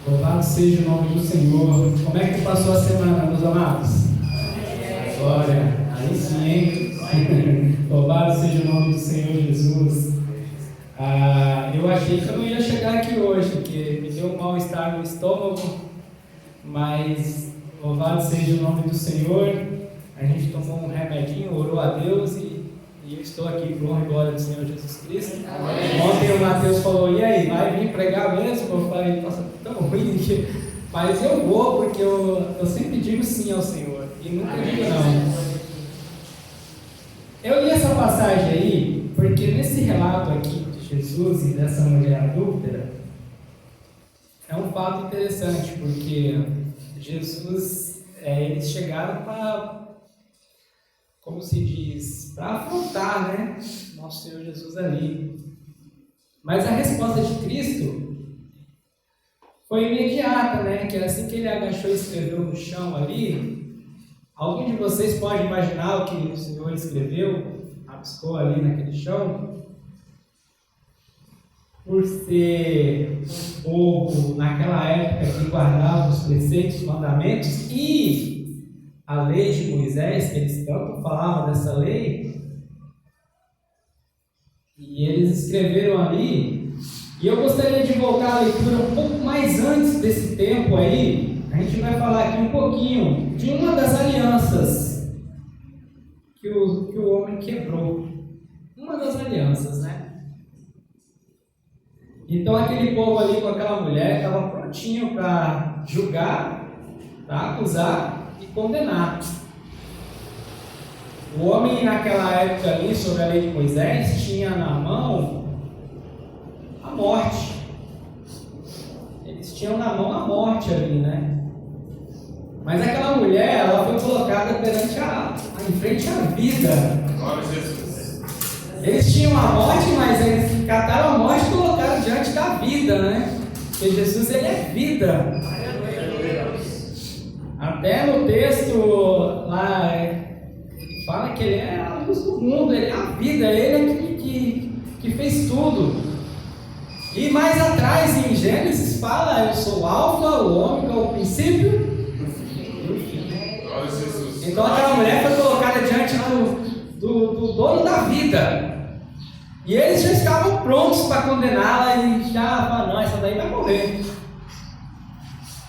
Louvado seja o nome do Senhor. Como é que passou a semana, meus amados? Glória. Aí sim, hein? Louvado seja o nome do Senhor Jesus. Eu achei que eu não ia chegar aqui hoje, porque me deu um mal-estar no estômago, mas louvado seja o nome do Senhor. A gente tomou um remedinho, orou a Deus e eu estou aqui por honra e glória do Senhor Jesus Cristo. Amém. Ontem o Mateus falou, e aí, vai vir pregar mesmo? Eu falei, nossa, tão ruim, mas eu vou, porque eu sempre digo sim ao Senhor, e nunca digo não. Eu li essa passagem aí, porque nesse relato aqui de Jesus e dessa mulher adúltera, é um fato interessante, porque Jesus, eles chegaram para, como se diz, para afrontar, né, nosso Senhor Jesus ali. Mas a resposta de Cristo foi imediata, né, que assim que ele agachou e escreveu no chão ali, alguém de vocês pode imaginar o que o Senhor escreveu, rabiscou ali naquele chão? Por ser um povo naquela época que guardava os preceitos, os mandamentos e a lei de Moisés, que eles tanto falavam dessa lei, e eles escreveram ali, e eu gostaria de voltar à leitura um pouco mais antes desse tempo aí. A gente vai falar aqui um pouquinho de uma das alianças que o homem quebrou, uma das alianças, né? Então aquele povo ali com aquela mulher estava prontinho para julgar, para acusar e condenar. O homem naquela época ali, sobre a lei de Moisés, tinha na mão a morte. Eles tinham na mão a morte ali, né? Mas aquela mulher, ela foi colocada perante em frente à vida. Glória a Jesus. Eles tinham a morte, mas eles cataram a morte e colocaram diante da vida, né? Porque Jesus, ele é vida. Até no texto lá, ele fala que ele é a luz do mundo, ele é a vida, ele é que fez tudo. E mais atrás, em Gênesis, fala, eu sou o alfa, o ômega, o princípio. Então aquela mulher foi colocada diante do dono da vida. E eles já estavam prontos para condená-la e já falaram, não, essa daí vai morrer.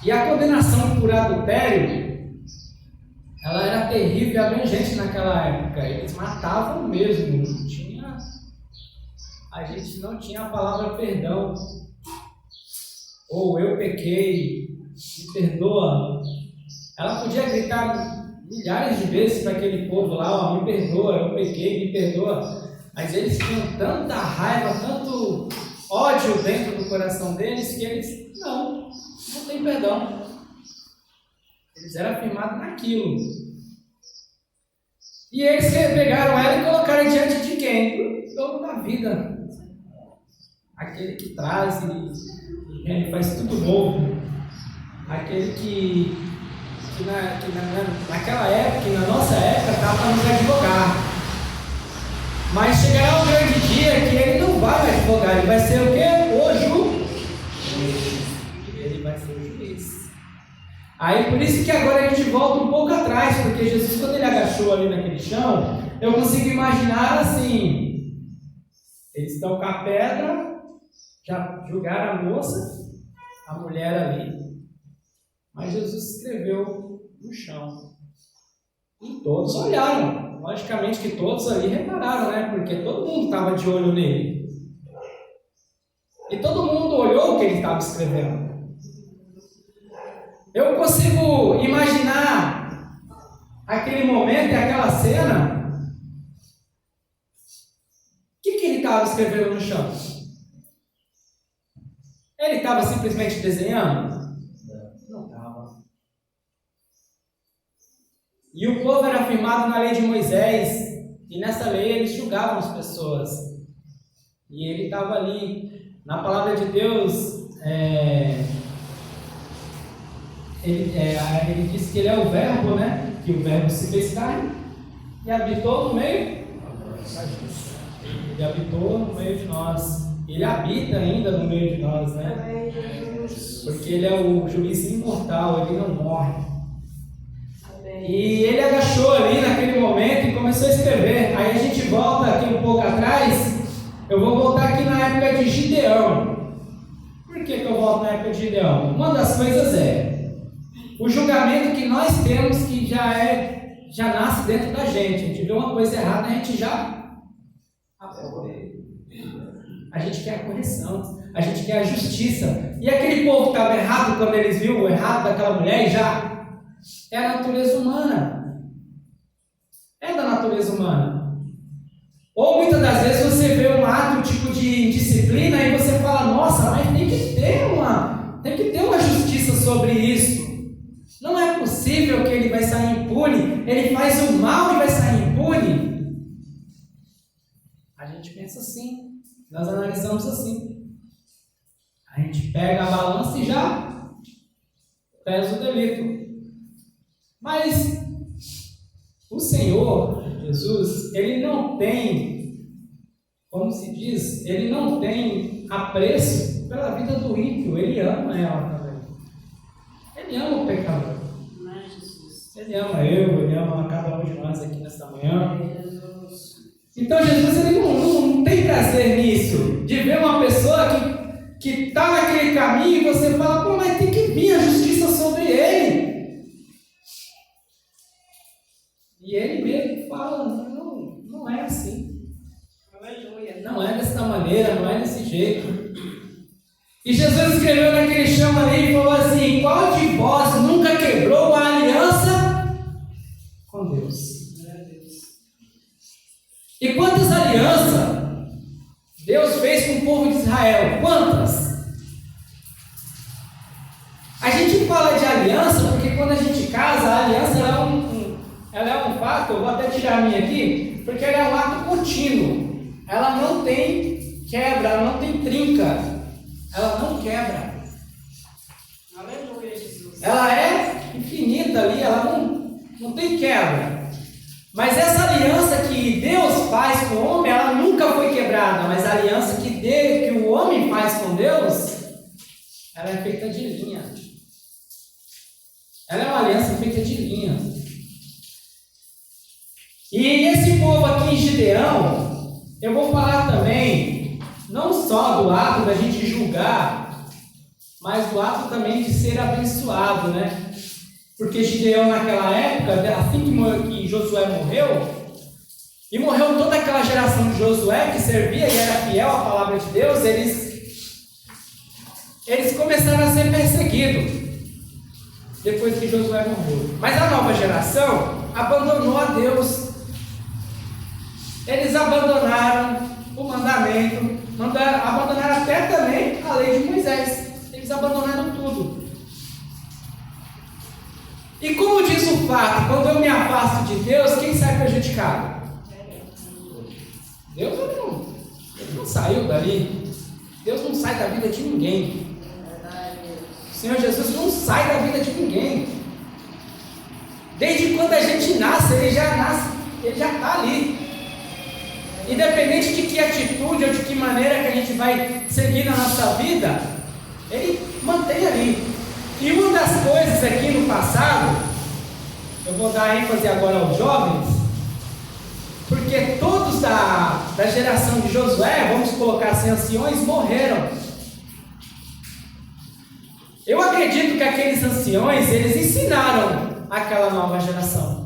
E a condenação por adultério, ela era terrível e abrangente naquela época. Eles matavam mesmo. A gente não tinha a palavra perdão. Ou eu pequei, me perdoa. Ela podia gritar milhares de vezes para aquele povo lá, me perdoa, eu pequei, me perdoa. Mas eles tinham tanta raiva, tanto ódio dentro do coração deles, que eles, não tem perdão. Eles eram afirmados naquilo. E eles pegaram ela e colocaram diante de quem? Do dono da vida. Aquele que traz e faz tudo novo. Aquele que naquela época, na nossa época, estava para nos advogar. Mas chegará um grande dia que ele não vai advogar, ele vai ser o quê? O juiz. Ele vai ser o juiz. Aí por isso que agora a gente volta um pouco atrás, porque Jesus, quando ele agachou ali naquele chão, eu consigo imaginar assim: eles estão com a pedra, já julgaram a moça, a mulher ali, mas Jesus escreveu no chão. E todos olharam. Logicamente que todos ali repararam, né? Porque todo mundo estava de olho nele. E todo mundo olhou o que ele estava escrevendo. Eu consigo imaginar aquele momento e aquela cena. O que ele estava escrevendo no chão? Ele estava simplesmente desenhando? Não estava. E o povo era firmado na lei de Moisés, e nessa lei eles julgavam as pessoas. E ele estava ali, na palavra de Deus, ele disse que ele é o verbo, né? Que o verbo se fez carne e habitou no meio. Ele habitou no meio de nós. Ele habita ainda no meio de nós, né? porque Ele é o juiz imortal, Ele não morre. E ele agachou ali naquele momento e começou a escrever. Aí a gente volta aqui um pouco atrás. Eu vou voltar aqui na época de Gideão. Por que eu volto na época de Gideão? Uma das coisas é o julgamento que nós temos, que já nasce dentro da gente. A gente vê uma coisa errada, a gente já a gente quer a correção, a gente quer a justiça. E aquele povo que estava errado, quando eles viram o errado daquela mulher, já é a natureza humana. É da natureza humana. Ou muitas das vezes você vê um ato tipo de indisciplina e você fala, nossa, mas tem que ter uma justiça sobre isso. Não é possível que ele vai sair impune. Ele faz o mal e vai sair impune. A gente pensa assim. Nós analisamos assim. A gente pega a balança e já pesa o delito. Mas o Senhor Jesus, Ele não tem, como se diz, Ele não tem apreço pela vida do ímpio. Ele ama ela também. Ele ama o pecador. Ele ama Ele ama cada um de nós aqui nesta manhã. Então Jesus, Ele não tem prazer nisso, de ver uma pessoa que está naquele caminho e você fala, pô, mas tem que vir a justiça sobre ele. E ele mesmo fala, não é assim. Não é dessa maneira, não é desse jeito. E Jesus escreveu naquele chão ali e falou assim, qual de vós nunca quebrou a aliança com Deus? E quantas alianças Deus fez com o povo de Israel? Quantas? A gente fala de aliança porque quando a gente casa, a aliança ela é um fato, eu vou até tirar a minha aqui, porque ela é um ato contínuo. Ela não tem quebra, ela não tem trinca. Ela não quebra. Aleluia, Jesus. Ela é infinita ali, ela não tem quebra. Mas essa aliança que Deus faz com o homem, ela nunca foi quebrada. Mas a aliança que o homem faz com Deus, ela é feita de linha. Ela é uma aliança feita de linha. E esse povo aqui em Gideão, eu vou falar também, não só do ato da gente julgar, mas do ato também de ser abençoado, né? Porque Gideão naquela época, assim que Josué morreu, e morreu toda aquela geração de Josué que servia e era fiel à palavra de Deus, eles começaram a ser perseguidos depois que Josué morreu. Mas a nova geração abandonou a Deus. Eles abandonaram o mandamento, abandonaram até também a lei de Moisés. Eles abandonaram tudo. E como diz o fato, quando eu me afasto de Deus, quem sai prejudicado? Deus não saiu dali. Deus não sai da vida de ninguém. O Senhor Jesus não sai da vida de ninguém. Desde quando a gente nasce, ele já está ali. Independente de que atitude ou de que maneira que a gente vai seguir na nossa vida, ele mantém ali. E uma das coisas aqui no passado, eu vou dar ênfase agora aos jovens, porque todos da geração de Josué, vamos colocar assim, anciões, morreram. Eu acredito que aqueles anciões, eles ensinaram aquela nova geração.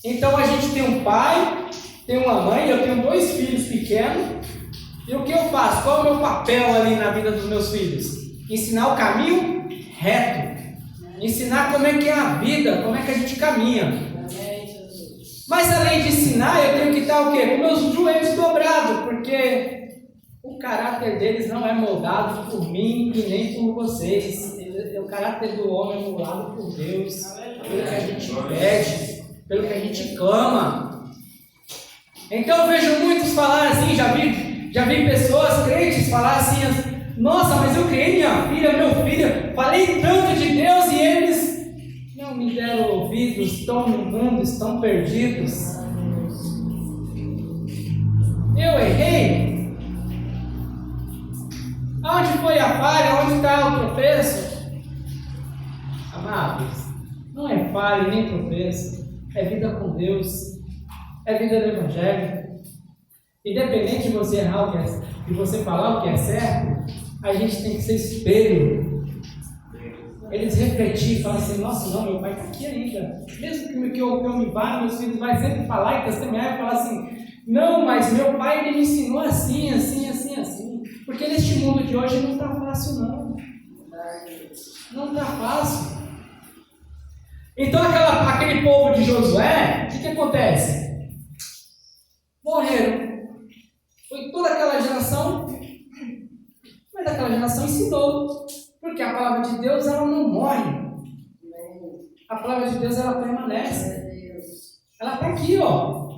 Então a gente tem um pai, tem uma mãe, eu tenho 2 filhos pequenos, e o que eu faço? Qual é o meu papel ali na vida dos meus filhos? Ensinar o caminho reto. Ensinar como é que é a vida, como é que a gente caminha. Mas além de ensinar, eu tenho que estar o quê? Com meus joelhos dobrados, porque o caráter deles não é moldado por mim e nem por vocês. O caráter do homem é moldado por Deus, pelo que a gente pede, pelo que a gente clama. Então eu vejo muitos falar assim, já vi pessoas crentes falar assim, nossa, mas eu criei minha filha, meu filho, falei tanto de Deus e eles não me deram ouvidos, estão no mundo, estão perdidos. Eu errei? Aonde foi a falha? Onde está o tropeço? Amados, não é falha nem tropeço, é vida com Deus, é vida do Evangelho. Independente de você errar o que é, de você falar o que é certo, a gente tem que ser espelho. Eles refletir e falar assim: nossa, não, meu pai está aqui ainda. Mesmo que eu me vá, meus filhos vão sempre falar e testemunhar e falar assim: não, mas meu pai ele me ensinou assim, assim, assim, assim. Porque neste mundo de hoje não está fácil, não. Não está fácil. Então aquele povo de Josué, o que acontece? Morreram. Foi toda aquela geração, mas aquela geração ensinou. Porque a palavra de Deus, ela não morre. A palavra de Deus, ela permanece. Ela está aqui, ó.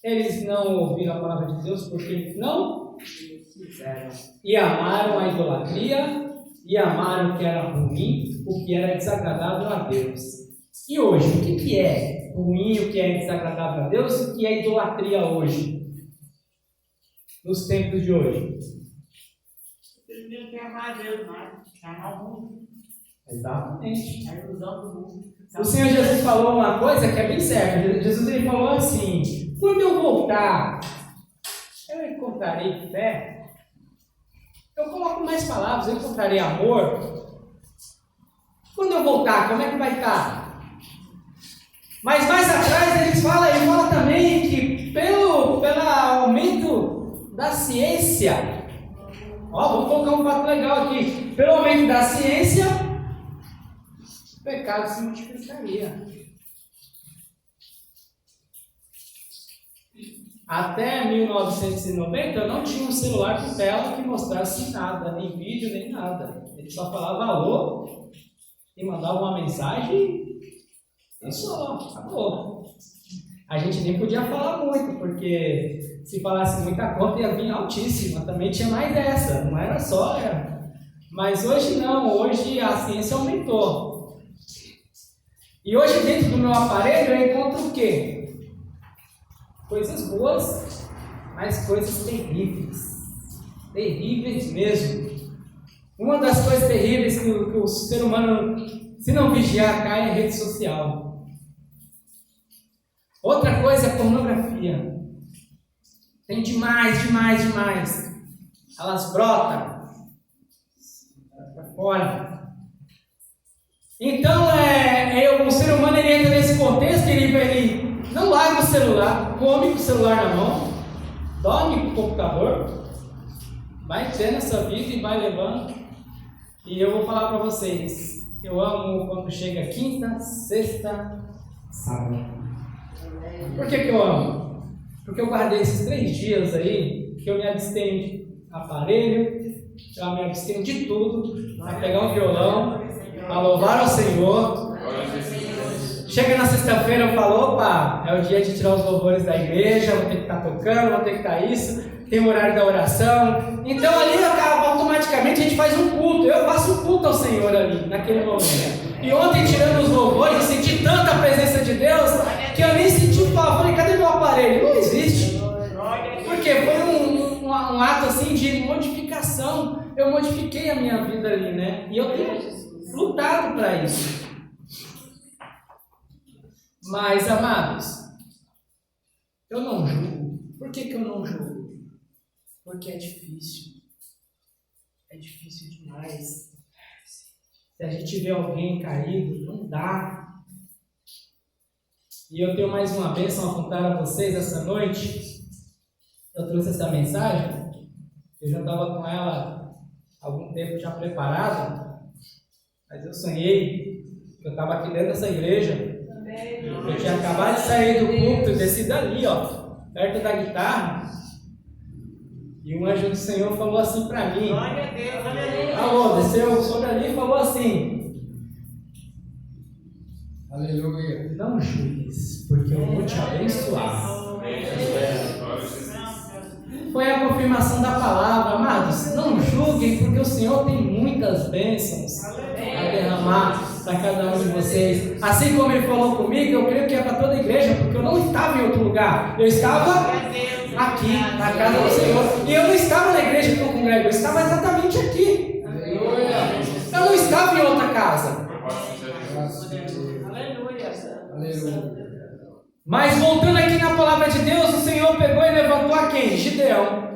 Eles não ouviram a palavra de Deus porque eles não fizeram. E amaram a idolatria, e amaram o que era ruim, o que era desagradável a Deus. E hoje, o que é ruim, o que é desagradável a Deus, o que é idolatria hoje? Nos tempos de hoje. Primeiro quer amar Deus mais, amar o mundo. Exatamente. A ilusão do mundo. O Senhor Jesus falou uma coisa que é bem certa. Jesus ele falou assim: quando eu voltar, eu encontrarei fé. Eu coloco mais palavras, eu encontrarei amor. Quando eu voltar, como é que vai estar? Mas mais atrás ele fala também que pelo aumento da ciência, vamos colocar um fato legal aqui. Pelo aumento da ciência, o pecado se multiplicaria. Até 1990 eu não tinha um celular com tela que mostrasse nada, nem vídeo, nem nada. Ele só falava alô e mandava uma mensagem e só, acabou. A gente nem podia falar muito, porque se falasse muita conta ia vir altíssima. Também tinha mais essa, não era só. Mas hoje não, hoje a ciência aumentou. E hoje dentro do meu aparelho eu encontro o quê? Coisas boas, mas coisas terríveis. Terríveis mesmo. Uma das coisas terríveis que o ser humano, se não vigiar, cai é rede social. Outra coisa é pornografia. Tem demais. Elas brotam para fora. Então, o ser humano ele entra nesse contexto, ele não larga o celular, come com o celular na mão, dorme com o computador, vai tendo essa vida e vai levando. E eu vou falar para vocês, eu amo quando chega quinta, sexta, sábado. Por que eu amo? Porque eu guardei esses 3 dias aí, que eu me abstenho de aparelho, eu me abstenho de tudo, para pegar um violão, para louvar ao Senhor. Chega na sexta-feira, eu falo: opa, é o dia de tirar os louvores da igreja, vou ter que estar tocando, vou ter que estar isso, tem o horário da oração. Então ali automaticamente a gente faz um culto, eu faço um culto ao Senhor ali, naquele momento. E ontem, tirando os louvores, eu senti tanta presença de Deus, que eu nem senti falta. Falei: cadê meu aparelho? Não existe. Porque foi um ato assim de modificação. Eu modifiquei a minha vida ali, né? E eu tenho lutado para isso. Mas, amados, eu não julgo. Por que eu não julgo? Porque é difícil. É difícil demais. Se a gente vê alguém caído, não dá. E eu tenho mais uma bênção a contar a vocês essa noite. Eu trouxe essa mensagem. Eu já estava com ela há algum tempo já preparada. Mas eu sonhei que eu estava aqui dentro dessa igreja. Eu tinha acabado de sair do culto e desci dali, perto da guitarra. E um anjo do Senhor falou assim para mim. Glória a Deus, aleluia. Alô, desceu sobre ali e falou assim: aleluia, não julgues, porque eu vou te abençoar. Foi a confirmação da palavra. Amados, não julguem, porque o Senhor tem muitas bênçãos a derramar para cada um de vocês. Assim como Ele falou comigo, eu creio que é para toda a igreja, porque eu não estava em outro lugar. Eu estava aqui, na casa do Senhor. E eu não estava na igreja que eu congrego Mas voltando aqui na palavra de Deus, o Senhor pegou e levantou a quem? Gideão.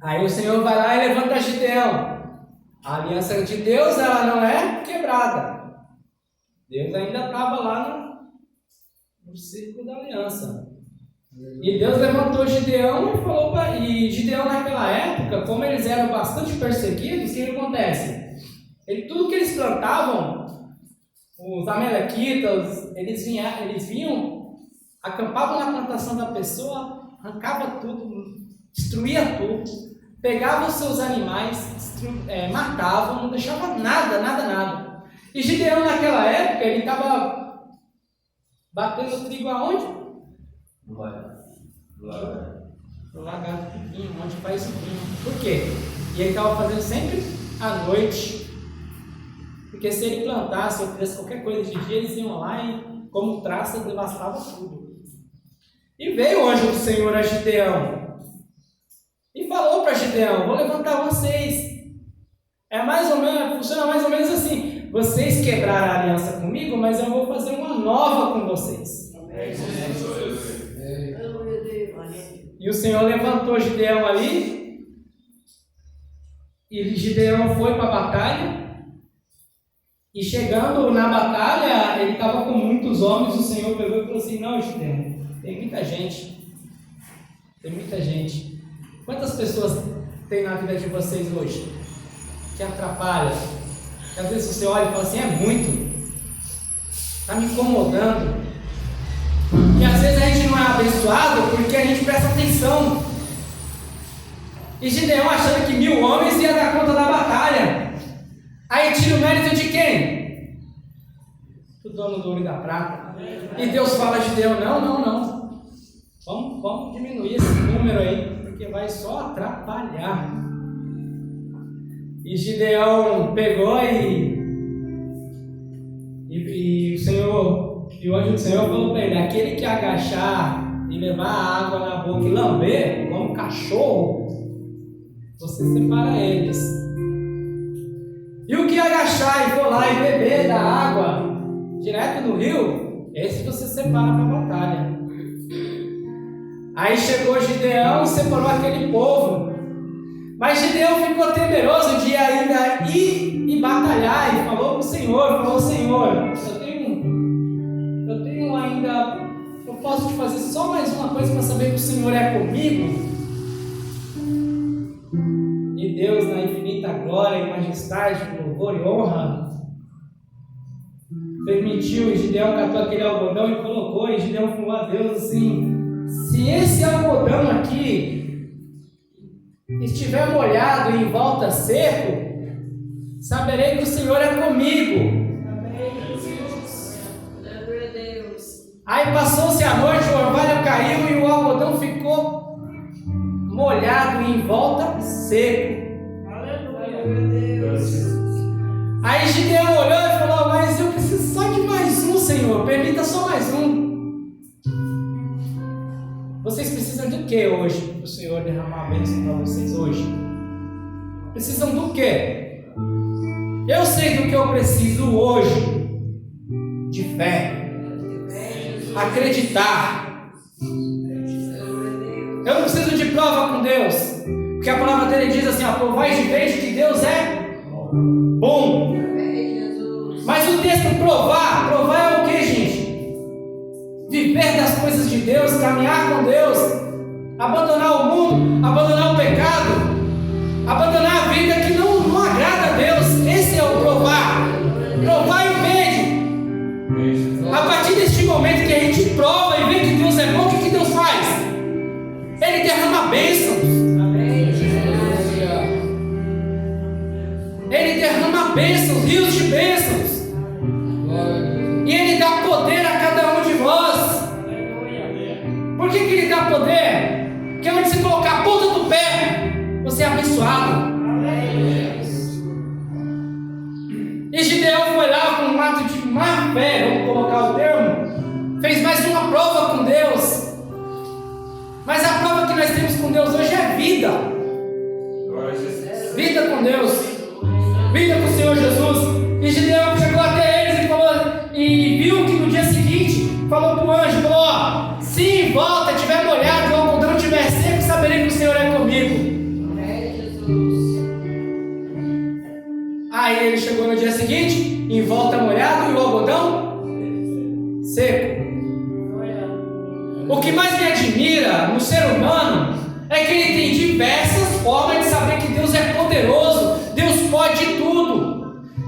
Aí o Senhor vai lá e levanta Gideão. A aliança de Deus, ela não é quebrada. Deus ainda estava lá no círculo da aliança. E Deus levantou Gideão e falou para... E Gideão naquela época, como eles eram bastante perseguidos, o que acontece? Tudo que eles plantavam, os amalequitas, eles vinham, acampavam na plantação da pessoa, arrancava tudo, destruía tudo, pegava os seus animais, matavam, não deixava nada. E Gideão naquela época, ele estava batendo trigo aonde? No lagar do vinho, onde faz o vinho. Por quê? E ele estava fazendo sempre à noite. Porque se ele plantasse ou fizesse qualquer coisa de dia, eles iam lá e, como traça, devastava tudo. E veio o anjo do Senhor a Gideão e falou para Gideão: vou levantar vocês. Funciona mais ou menos assim: vocês quebraram a aliança comigo, mas eu vou fazer uma nova com vocês. E o Senhor levantou Gideão ali, e Gideão foi para a batalha. E chegando na batalha, ele estava com muitos homens. O Senhor pegou e falou assim: não, Gideão, tem muita gente. Quantas pessoas tem na vida de vocês hoje que atrapalham? Que às vezes você olha e fala assim: é muito, está me incomodando. E às vezes a gente não é abençoado porque a gente presta atenção. E Gideão achando que 1000 homens ia dar conta da batalha. Aí tira o mérito de quem? Do dono do ouro e da prata. E Deus fala a Gideão: não. Vamos diminuir esse número aí, porque vai só atrapalhar. E Gideão pegou e o Senhor, e o anjo do Senhor falou para ele: aquele que agachar e levar a água na boca e lamber, como cachorro, você separa eles. E o que agachar e for lá e beber da água direto do rio, esse você separa para a batalha. Aí chegou Gideão e separou aquele povo. Mas Gideão ficou temeroso de ainda ir e batalhar. E falou para o Senhor: Senhor, eu tenho ainda, eu posso te fazer só mais uma coisa para saber que o Senhor é comigo? E Deus, na infinita glória e majestade, louvor e honra, permitiu. E Gideão catou aquele algodão e colocou. E Gideão falou a Deus assim: se esse algodão aqui estiver molhado e em volta seco, saberei que o Senhor é comigo. Aí passou-se a noite, o orvalho caiu e o algodão ficou molhado e em volta seco. Aí Gideão olhou e falou: mas eu preciso só de mais um, Senhor, permita só mais um. Vocês precisam de quê hoje? Para o Senhor derramar a bênção para vocês hoje? Precisam do quê? Eu sei do que eu preciso hoje: de fé, acreditar. Eu não preciso de prova com Deus, porque a palavra dele diz assim: provai de vez que Deus é bom. Mas o texto provar é o que, gente? Viver das coisas de Deus, caminhar com Deus, abandonar o mundo, abandonar o pecado, abandonar a vida que não agrada a Deus. Esse é o provar. Provar e vede. A partir deste momento que a gente prova e vê que Deus é bom, o que Deus faz? Ele derrama bênçãos. Ele derrama bênçãos, rios de bênçãos. E Ele dá poder a cada um de nós. Por que Ele dá poder? Porque onde você colocar a ponta do pé, você é abençoado. E Gideão foi lá com um ato de má fé, vamos colocar o termo, fez mais uma prova com Deus. Mas a prova que nós temos com Deus hoje é vida. Vida com Deus, vida com o Senhor Jesus. E Gideão chegou até eles e falou, e viu que no dia seguinte falou para o anjo: e ele chegou no dia seguinte, em volta molhado e o algodão seco. O que mais me admira no ser humano é que ele tem diversas formas de saber que Deus é poderoso, Deus pode tudo.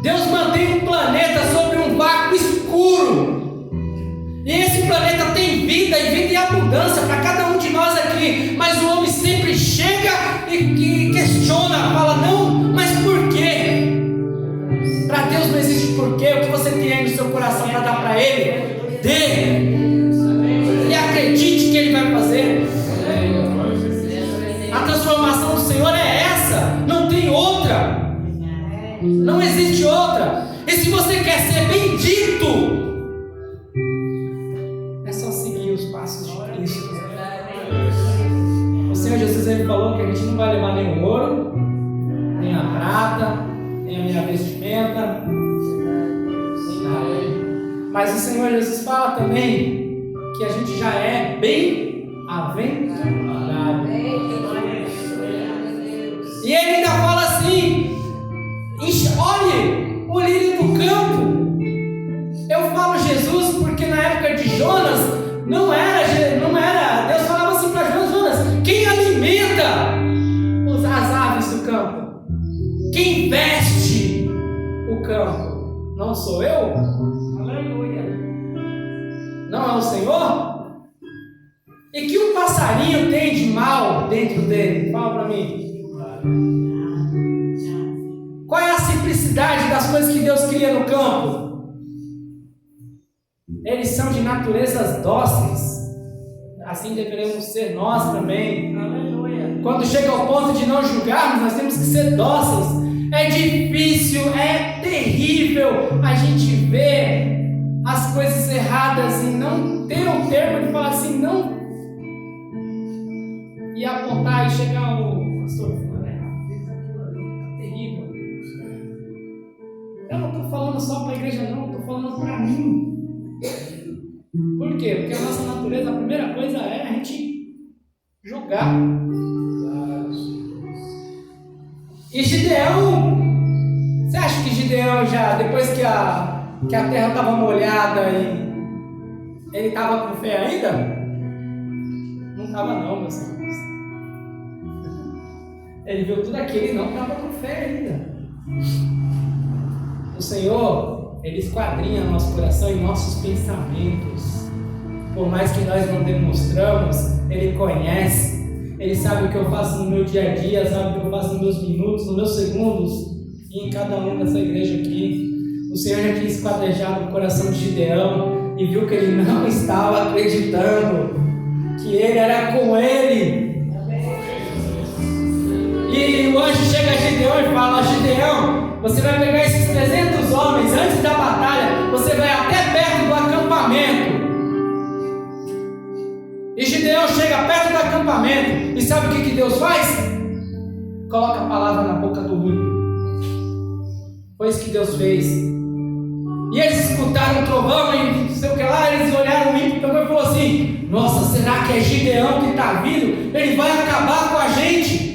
Deus mantém um planeta sobre um vácuo escuro. E esse planeta tem vida e vida em abundância para cada um de nós aqui. Mas o homem sempre chega e questiona, fala, não, mas por quê? Para Deus não existe porquê. O que você tem aí no seu coração para dar para Ele, dê. E acredite que Ele vai fazer. A transformação do Senhor é essa, não tem outra. Não existe outra. E se você quer ser bendito, é só seguir os passos de Cristo. O Senhor Jesus, Ele falou que a gente não vai levar nem o ouro, nem a prata, nem a minha vestimenta, nem nada. Mas o Senhor Jesus fala também que a gente já é bem-aventurado. E Ele ainda fala assim: olhe o lírio do campo. Eu falo Jesus porque na época de Jonas não era Deus falava assim para Jonas: quem alimenta as aves do campo? Quem veste o campo? Não sou eu? Aleluia. Não é o Senhor? E que um passarinho tem de mal dentro dele? Fala para mim. Qual é a simplicidade das coisas que Deus cria no campo? Eles são de naturezas dóceis. Assim deveremos ser nós também. Aleluia. Quando chega ao ponto de não julgarmos, nós temos que ser dóceis. É difícil, é terrível a gente ver as coisas erradas e não ter o termo de falar assim, não. E apontar e chegar ao pastor. Eu não estou falando só para a igreja, não, estou falando para mim. Por quê? Porque a nossa natureza, a primeira coisa é a gente julgar. E Gideão, você acha que Gideão já, depois que a terra estava molhada, ele estava com fé ainda? Não estava não, meus amigos. Ele viu tudo aquilo e não estava com fé ainda. O Senhor, Ele esquadrinha nosso coração e nossos pensamentos. Por mais que nós não demonstramos, Ele conhece. Ele sabe o que eu faço no meu dia a dia, sabe o que eu faço nos meus minutos, nos meus segundos, e em cada um dessa igreja aqui. O Senhor já tinha esquadrejado o coração de Gideão e viu que ele não estava acreditando, que Ele era com ele. E o anjo chega a Gideão e fala: Gideão, você vai pegar esses 300 homens antes da batalha, você vai até perto do acampamento. E Gideão chega perto do acampamento e sabe o que Deus faz? Coloca a palavra na boca do ímpio. Foi isso que Deus fez. E eles escutaram o trovão e não sei o que lá, eles olharam o ímpio também e falou assim: nossa, será que é Gideão que está vindo? Ele vai acabar com a gente.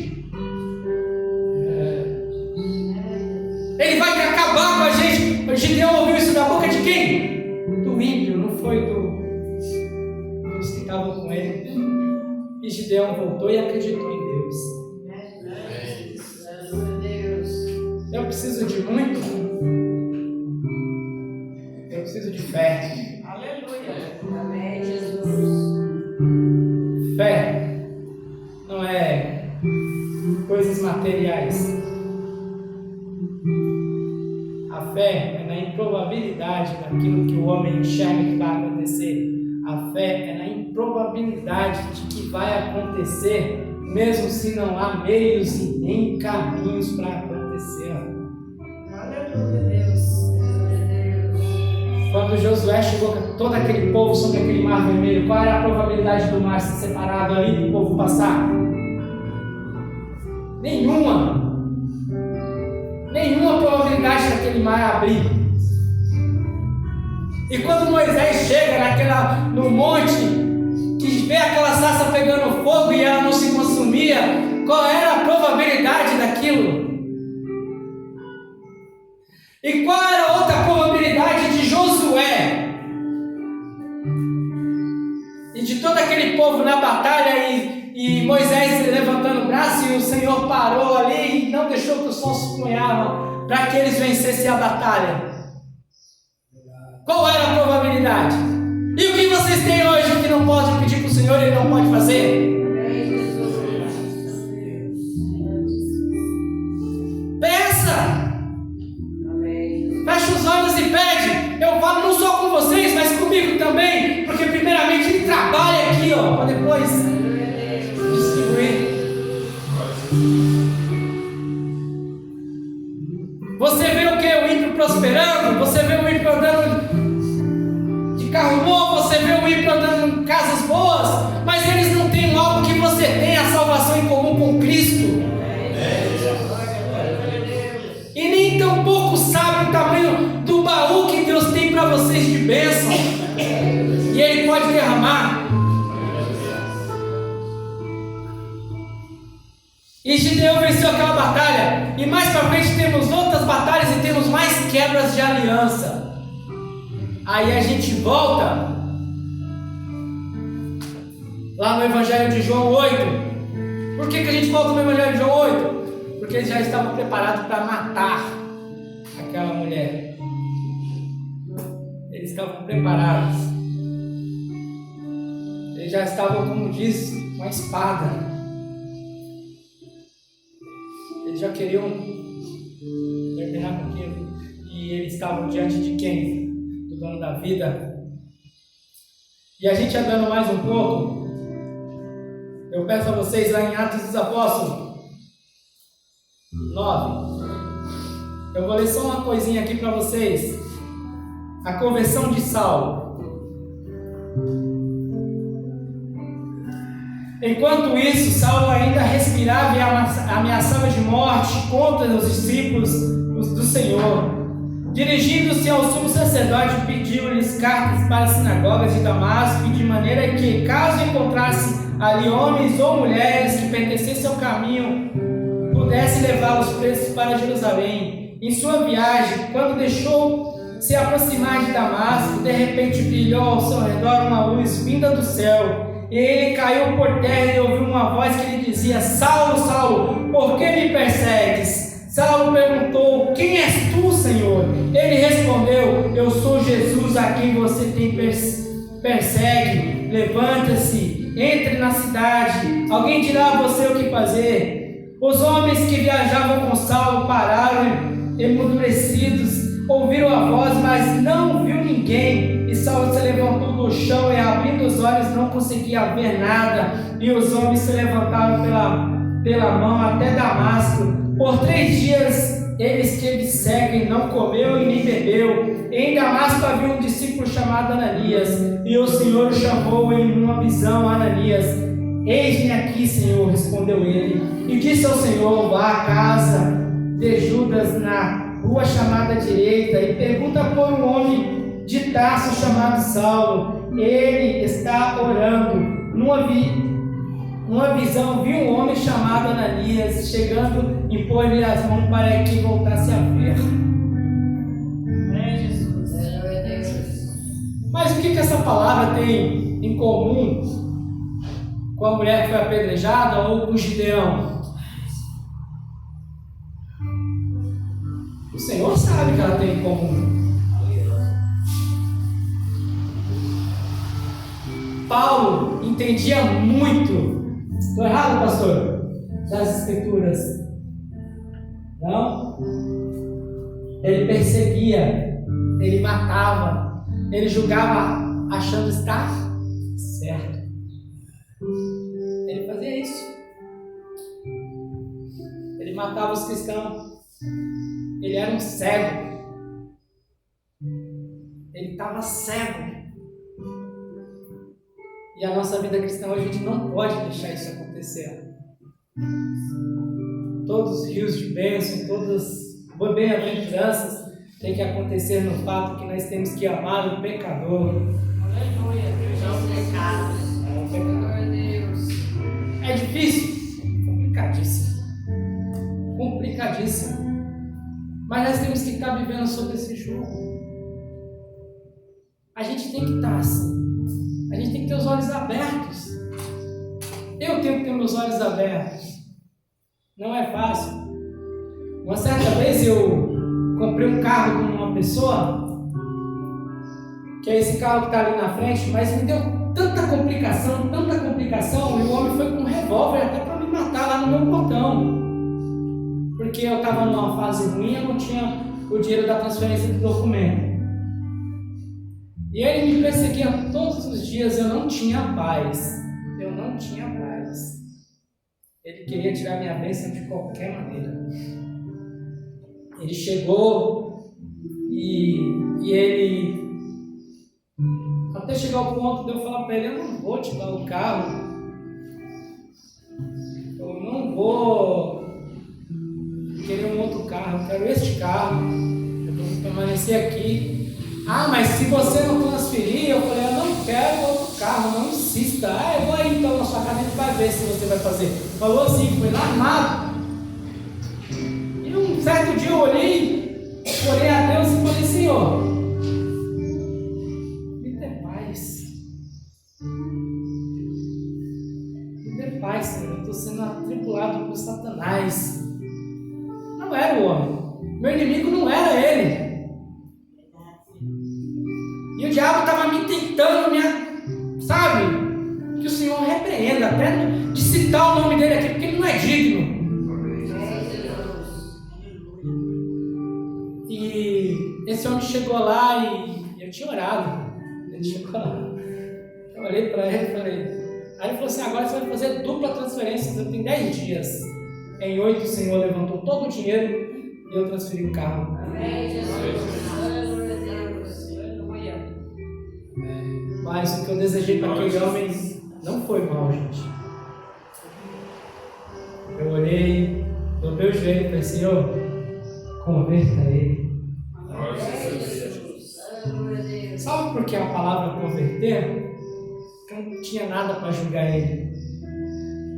Ele vai acabar com a gente. O Gideão ouviu isso da boca de quem? Do ímpio, não foi dos que estavam com ele. E Gideão voltou e acreditou em Deus. Eu preciso de muito. Eu preciso de fé. Aleluia. Amém, Jesus. Fé não é coisas materiais. A fé é na improbabilidade daquilo que o homem enxerga que vai acontecer. A fé é na improbabilidade de que vai acontecer, mesmo se não há meios e nem caminhos para acontecer. Aleluia, Deus. Quando Josué chegou com todo aquele povo sobre aquele mar vermelho, qual era a probabilidade do mar ser separado ali para o povo passar? Nenhuma probabilidade daquele mar abrir. E quando Moisés chega no monte, que vê aquela sarça pegando fogo e ela não se consumia, qual era a probabilidade daquilo? E qual era a outra probabilidade de Josué e de todo aquele povo na batalha e Moisés levantando o braço e o Senhor parou ali e não deixou que os sons punhavam para que eles vencessem a batalha? Qual era a probabilidade? E o que vocês têm hoje que não pode pedir para o Senhor e Ele não pode fazer? Peça! Fecha os olhos e pede. Eu falo não só com vocês, mas comigo também, porque primeiramente Ele trabalha aqui, ó, para depois distribuir. Você vê o que? O ímpio prosperando? Você vê o ímpio andando de carro novo? Você vê o ímpio andando em casas boas? Mas eles não têm algo que você tem, a salvação em comum com Cristo. E nem tão pouco sabem o tamanho do baú que Deus tem para vocês de bênção. E Ele pode derramar. E Gideão venceu aquela batalha. E mais para frente temos outras batalhas e temos mais quebras de aliança. Aí a gente volta lá no Evangelho de João 8. Por que a gente volta no Evangelho de João 8? Porque eles já estavam preparados para matar aquela mulher. Eles estavam preparados. Eles já estavam, como diz, com a espada. Eles já queriam terminar com aquilo. E eles estavam diante de quem? Do dono da vida. E a gente andando mais um pouco, eu peço a vocês lá em Atos dos Apóstolos 9. Eu vou ler só uma coisinha aqui para vocês. A conversão de Saulo. Enquanto isso, Saulo ainda respirava e ameaçava de morte contra os discípulos do Senhor. Dirigindo-se ao sumo sacerdote, pediu-lhes cartas para as sinagogas de Damasco, de maneira que, caso encontrasse ali homens ou mulheres que pertencessem ao caminho, pudesse levá-los presos para Jerusalém. Em sua viagem, quando deixou se aproximar de Damasco, de repente brilhou ao seu redor uma luz vinda do céu. E ele caiu por terra e ouviu uma voz que lhe dizia: Saulo, Saulo, por que me persegues? Saulo perguntou: quem és tu, Senhor? Ele respondeu: eu sou Jesus a quem você tem persegue. Levanta-se, entre na cidade, alguém dirá a você o que fazer. Os homens que viajavam com Saulo pararam emudecidos, ouviram a voz, mas não viu ninguém. E Saulo se levantou do chão e, abrindo os olhos, não conseguia ver nada. E os homens se levantaram pela mão até Damasco. Por 3 dias ele esteve cego e não comeu e nem bebeu. Em Damasco havia um discípulo chamado Ananias, e o Senhor o chamou em uma visão: Ananias. Eis-me aqui, Senhor, respondeu ele. E disse ao Senhor: vá à casa de Judas na rua chamada direita e pergunta por um homem de Tarso chamado Saulo. Ele está orando. Numa visão viu um homem chamado Ananias chegando e pôs-lhe as mãos para que voltasse a ver. Mas o que essa palavra tem em comum com a mulher que foi apedrejada ou com Gideão? O Senhor sabe que ela tem em comum. Paulo entendia muito. Estou errado, pastor? Das Escrituras. Não? Ele perseguia, ele matava, ele julgava achando estar certo. Ele fazia isso. Ele matava os cristãos. Ele era um cego. Ele estava cego. E a nossa vida cristã hoje, a gente não pode deixar isso acontecer. Todos os rios de bênção, todas as bem-aventuranças tem que acontecer no fato que nós temos que amar o pecador. Aleluia, Deus é um pecado. É um pecador. É difícil? Complicadíssimo. Complicadíssimo. Mas nós temos que estar vivendo sob esse jugo. A gente tem que estar assim. A gente tem que ter os olhos abertos. Eu tenho que ter meus olhos abertos. Não é fácil. Uma certa vez eu comprei um carro com uma pessoa, que é esse carro que está ali na frente, mas me deu tanta complicação, e o homem foi com um revólver até para me matar lá no meu portão. Porque eu estava numa fase ruim, eu não tinha o dinheiro da transferência do documento. E ele me perseguia todos os dias, eu não tinha paz. Ele queria tirar minha bênção de qualquer maneira. Ele chegou e ele... Até chegar ao ponto de eu falar para ele, eu não vou te dar o carro. Eu não vou querer um outro carro, eu quero este carro. Eu vou permanecer aqui. Ah, mas se você não transferir, eu falei, eu não quero outro carro, não insista. Ah, eu vou aí então na sua casa, a gente vai ver se você vai fazer. Falou assim, foi lá armado. E um certo dia eu orei a Deus e falei, Senhor, me dê paz. Me dê paz, Senhor, eu estou sendo atribulado por Satanás. Não era o homem, meu inimigo não era ele. E o diabo estava me tentando, sabe? Que o Senhor repreenda, até de citar o nome dele aqui, porque ele não é digno. E esse homem chegou lá e eu tinha orado. Ele chegou lá. Eu olhei para ele e falei. Aí ele falou assim: agora você vai fazer dupla transferência, você tem 10 dias. Em 8 o Senhor levantou todo o dinheiro e eu transferi o carro. Amém, Jesus. Mas o que eu desejei para aquele homem não foi mal, gente. Eu olhei, dobrei o joelho e falei: Senhor, converta ele. Sabe por que a palavra converter? Porque eu não tinha nada para julgar ele.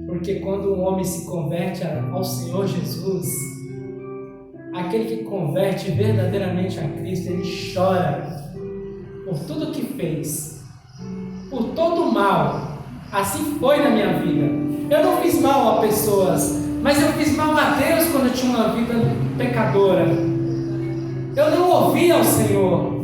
Porque quando um homem se converte ao Senhor Jesus, aquele que converte verdadeiramente a Cristo, ele chora por tudo que fez, por todo o mal. Assim foi na minha vida. Eu não fiz mal a pessoas, mas eu fiz mal a Deus quando eu tinha uma vida pecadora. Eu não ouvia ao Senhor.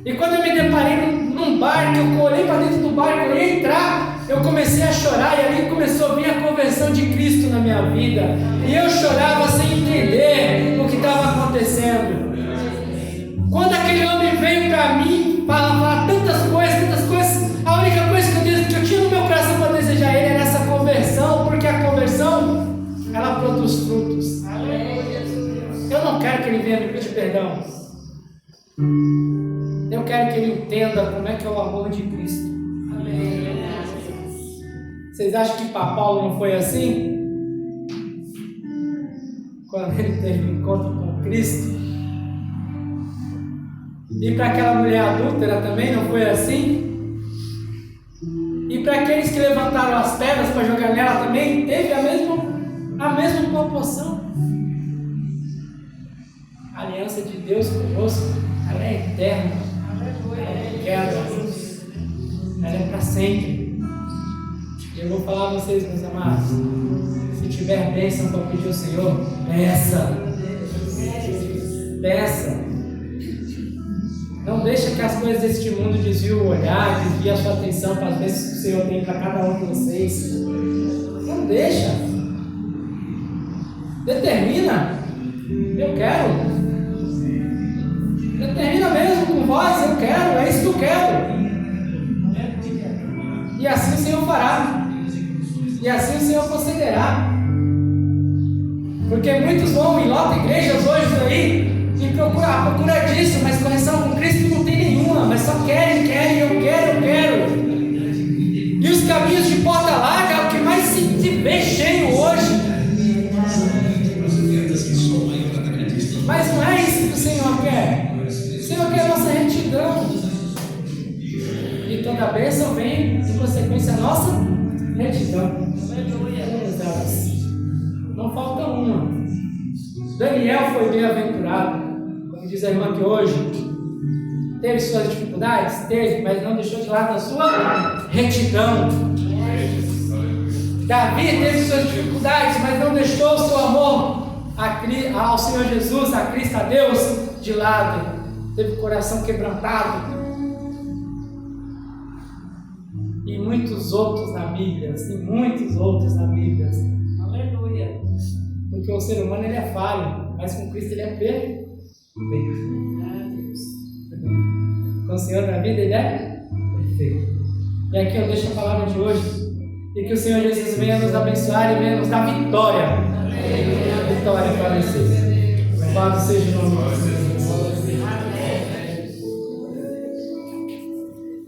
E quando eu me deparei num bar, que eu olhei para dentro do bar, eu ia entrar, eu comecei a chorar, e ali começou a vir a conversão de Cristo na minha vida. E eu chorava sem entender o que estava acontecendo. Quando aquele homem veio para mim falar tantas coisas, a única coisa que eu tinha no meu coração para desejar ele era essa conversão, porque a conversão, ela produz frutos. Eu não quero que ele venha me pedir perdão. Eu quero que ele entenda como é que é o amor de Cristo. Vocês acham que para Paulo não foi assim? Quando ele teve um encontro com Cristo? E para aquela mulher adúltera também não foi assim? E para aqueles que levantaram as pedras para jogar nela também teve a mesma proporção. A aliança de Deus conosco, ela é eterna. Ela é para sempre. Eu vou falar a vocês, meus amados, se tiver bênção para pedir ao Senhor, peça. Não deixa que as coisas deste mundo desviem o olhar, desviem a sua atenção para as bênçãos que o Senhor tem para cada um de vocês. Não deixa. Determina. Eu quero. Determina mesmo com voz, eu quero, é isso que eu quero. E assim o Senhor fará. E assim o Senhor procederá. Porque muitos vão e lotam igrejas hoje aí e procura disso, mas conexão com Cristo não tem nenhuma, mas só querem, eu quero. E os caminhos de porta larga é o que mais se vê cheio hoje. Mas não é isso que o Senhor quer. O Senhor quer a nossa retidão. E toda bênção vem em consequência a nossa retidão. Não falta uma. Daniel foi bem-aventurado, como diz a irmã que hoje teve suas dificuldades, teve, mas não deixou de lado a sua retidão. Davi teve suas dificuldades, mas não deixou o seu amor ao Senhor Jesus, a Cristo, a Deus, de lado. Teve o coração quebrantado. E muitos outros na Bíblia, Aleluia. Porque o ser humano ele é falho, mas com Cristo ele é perfeito. Com o Senhor na vida ele é perfeito. E aqui eu deixo a palavra de hoje. E que o Senhor Jesus venha nos abençoar e venha nos dar vitória. Vitória para vocês. Louvado seja o nome do Senhor.